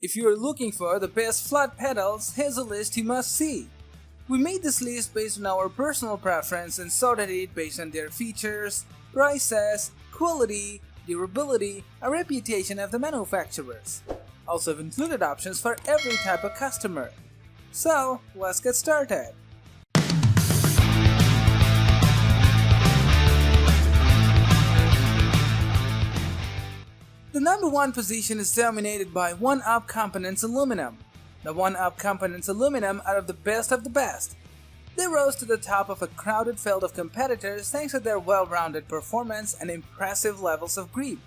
If you are looking for the best flat pedals, here's a list you must see. We made this list based on our personal preference and sorted it based on their features, prices, quality, durability, and reputation of the manufacturers. Also, we've included options for every type of customer. So, let's get started. The number one position is dominated by OneUp Components Aluminum. The OneUp Components Aluminum are of the best of the best. They rose to the top of a crowded field of competitors thanks to their well-rounded performance and impressive levels of grip.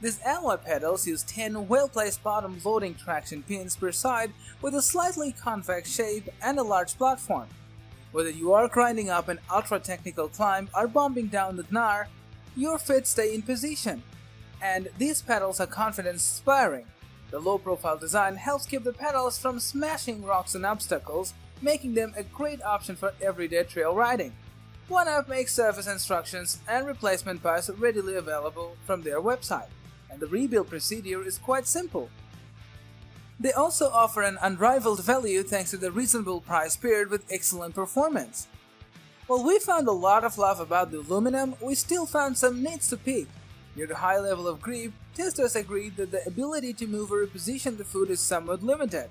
These alloy pedals use 10 well-placed bottom loading traction pins per side with a slightly convex shape and a large platform. Whether you are grinding up an ultra-technical climb or bombing down the gnar, your feet stay in position. And these pedals are confidence-inspiring. The low-profile design helps keep the pedals from smashing rocks and obstacles, making them a great option for everyday trail riding. OneUp makes service instructions and replacement parts readily available from their website, and the rebuild procedure is quite simple. They also offer an unrivaled value thanks to the reasonable price paired with excellent performance. While we found a lot of love about the aluminum, we still found some needs to pick. Due to high level of grip, testers agreed that the ability to move or reposition the foot is somewhat limited.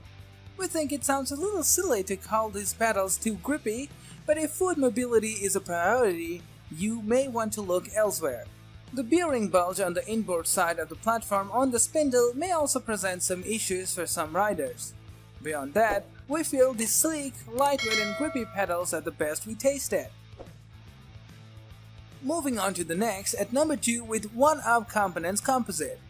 We think it sounds a little silly to call these pedals too grippy, but if foot mobility is a priority, you may want to look elsewhere. The bearing bulge on the inboard side of the platform on the spindle may also present some issues for some riders. Beyond that, we feel the sleek, lightweight and grippy pedals are the best we tasted. Moving on to the next, at number 2 with OneUp Components Composite.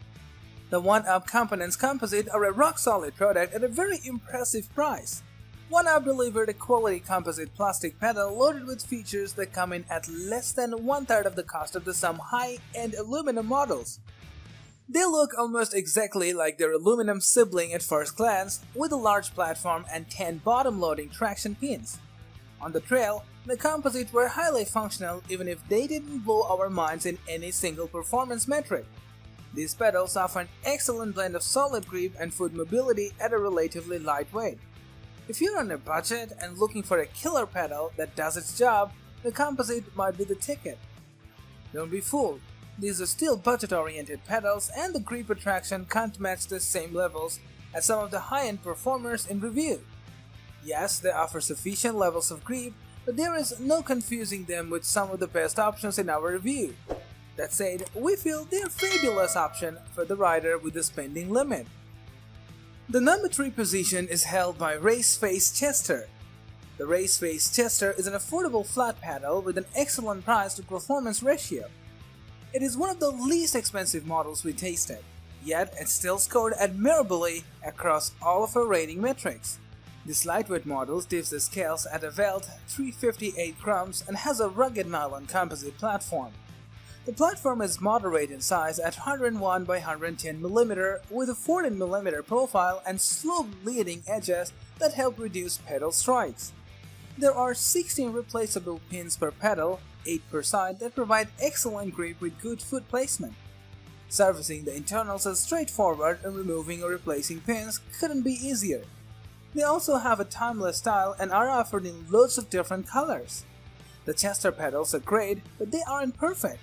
The OneUp Components Composite are a rock-solid product at a very impressive price. OneUp delivered a quality composite plastic pedal loaded with features that come in at less than one-third of the cost of some high-end aluminum models. They look almost exactly like their aluminum sibling at first glance, with a large platform and 10 bottom-loading traction pins. On the trail, the Composite were highly functional even if they didn't blow our minds in any single performance metric. These pedals offer an excellent blend of solid grip and foot mobility at a relatively light weight. If you're on a budget and looking for a killer pedal that does its job, the Composite might be the ticket. Don't be fooled, these are still budget-oriented pedals and the grip attraction can't match the same levels as some of the high-end performers in review. Yes, they offer sufficient levels of grip, but there is no confusing them with some of the best options in our review. That said, we feel they're a fabulous option for the rider with a spending limit. The number 3 position is held by Raceface Chester. The Raceface Chester is an affordable flat pedal with an excellent price to performance ratio. It is one of the least expensive models we tasted, yet it still scored admirably across all of our rating metrics. This lightweight model tips the scales at a welt 358 grams and has a rugged nylon composite platform. The platform is moderate in size at 101 by 110 mm with a 14 mm profile and sloped leading edges that help reduce pedal strikes. There are 16 replaceable pins per pedal, 8 per side, that provide excellent grip with good foot placement. Servicing the internals is straightforward and removing or replacing pins couldn't be easier. They also have a timeless style and are offered in loads of different colors. The Chester pedals are great, but they aren't perfect.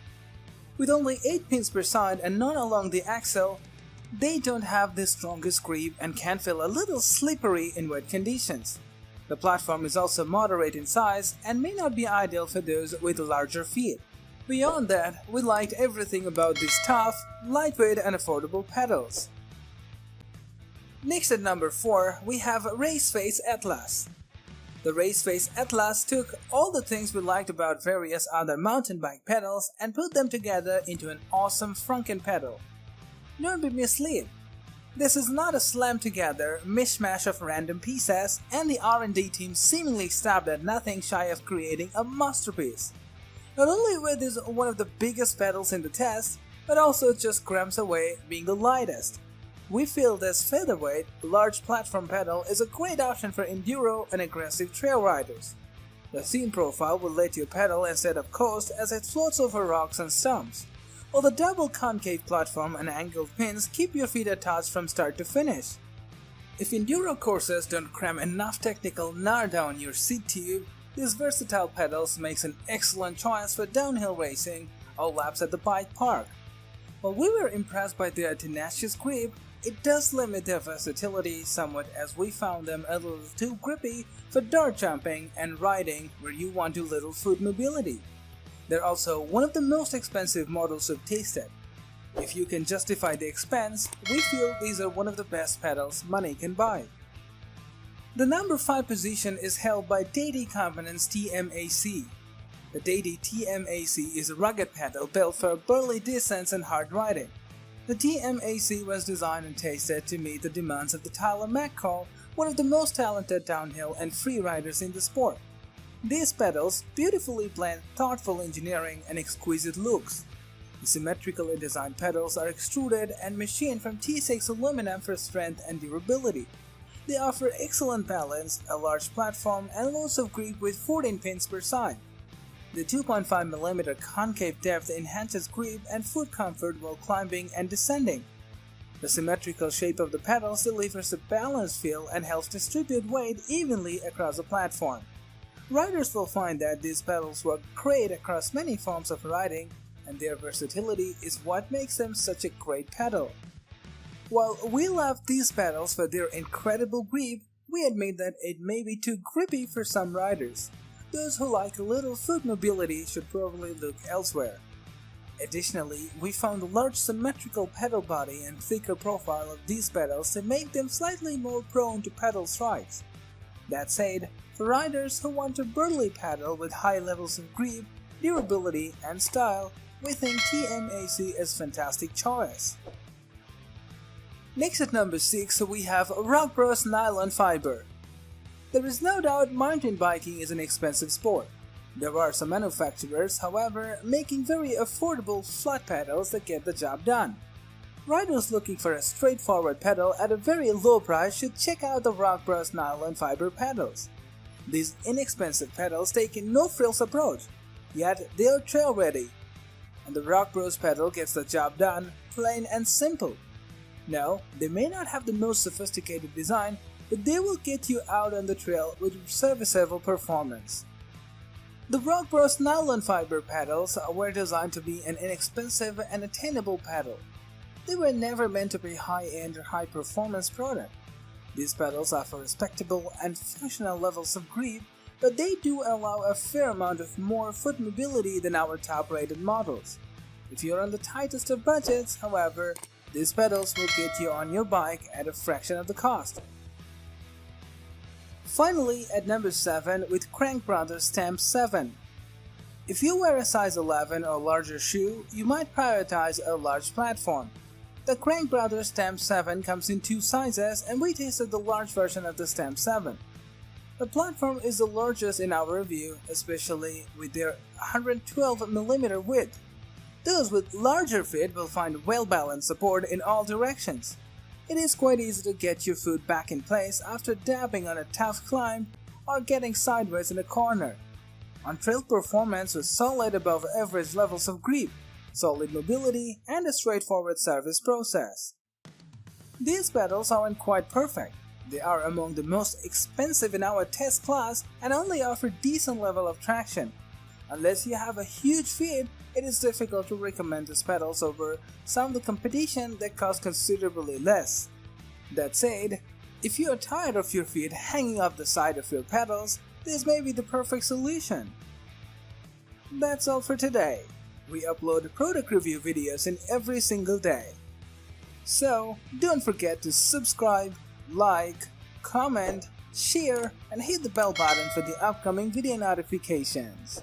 With only 8 pins per side and none along the axle, they don't have the strongest grip and can feel a little slippery in wet conditions. The platform is also moderate in size and may not be ideal for those with larger feet. Beyond that, we liked everything about these tough, lightweight and affordable pedals. Next at number 4, we have Raceface Atlas. The Raceface Atlas took all the things we liked about various other mountain bike pedals and put them together into an awesome Franken pedal. Don't be misled. This is not a slammed together mishmash of random pieces, and the R&D team seemingly stopped at nothing shy of creating a masterpiece. Not only were these one of the biggest pedals in the test, but also just grams away being the lightest. We feel this featherweight, large platform pedal is a great option for enduro and aggressive trail riders. The thin profile will let you pedal instead of coast as it floats over rocks and stumps, while the double concave platform and angled pins keep your feet attached from start to finish. If enduro courses don't cram enough technical gnar down your seat tube, these versatile pedals makes an excellent choice for downhill racing or laps at the bike park. While we were impressed by their tenacious grip, it does limit their versatility somewhat as we found them a little too grippy for dirt jumping and riding where you want too little foot mobility. They're also one of the most expensive models we've tasted. If you can justify the expense, we feel these are one of the best pedals money can buy. The number 5 position is held by Deity Components TMAC. The Deity TMAC is a rugged pedal built for burly descents and hard riding. The TMAC was designed and tested to meet the demands of the TMAC, one of the most talented downhill and free riders in the sport. These pedals beautifully blend thoughtful engineering and exquisite looks. The symmetrically designed pedals are extruded and machined from T6 aluminum for strength and durability. They offer excellent balance, a large platform, and loads of grip with 14 pins per side. The 2.5mm concave depth enhances grip and foot comfort while climbing and descending. The symmetrical shape of the pedals delivers a balanced feel and helps distribute weight evenly across the platform. Riders will find that these pedals work great across many forms of riding, and their versatility is what makes them such a great pedal. While we love these pedals for their incredible grip, we admit that it may be too grippy for some riders. Those who like a little foot mobility should probably look elsewhere. Additionally, we found a large symmetrical pedal body and thicker profile of these pedals to make them slightly more prone to pedal strikes. That said, for riders who want a burly pedal with high levels of grip, durability, and style, we think TMAC is a fantastic choice. Next at number 6 we have RockBros Nylon Fiber. There is no doubt mountain biking is an expensive sport. There are some manufacturers, however, making very affordable flat pedals that get the job done. Riders looking for a straightforward pedal at a very low price should check out the RockBros Nylon Fiber pedals. These inexpensive pedals take a no-frills approach, yet they are trail ready. And the RockBros pedal gets the job done, plain and simple. No, they may not have the most sophisticated design, but they will get you out on the trail with serviceable performance. The RockBros Nylon Fiber pedals were designed to be an inexpensive and attainable pedal. They were never meant to be high-end or high-performance product. These pedals offer respectable and functional levels of grip, but they do allow a fair amount of more foot mobility than our top-rated models. If you're on the tightest of budgets, however, these pedals will get you on your bike at a fraction of the cost. Finally, at number 7 with CrankBrothers Stamp 7. If you wear a size 11 or larger shoe, you might prioritize a large platform. The CrankBrothers Stamp 7 comes in 2 sizes, and we tasted the large version of the Stamp 7. The platform is the largest in our review, especially with their 112mm width. Those with larger feet will find well-balanced support in all directions. It is quite easy to get your foot back in place after dabbing on a tough climb or getting sideways in a corner. On-trail performance was solid above average levels of grip, solid mobility, and a straightforward service process. These pedals aren't quite perfect. They are among the most expensive in our test class and only offer decent level of traction. Unless you have a huge feet, it is difficult to recommend these pedals over some of the competition that cost considerably less. That said, if you are tired of your feet hanging off the side of your pedals, this may be the perfect solution. That's all for today. We upload product review videos in every single day. So, don't forget to subscribe, like, comment, share, and hit the bell button for the upcoming video notifications.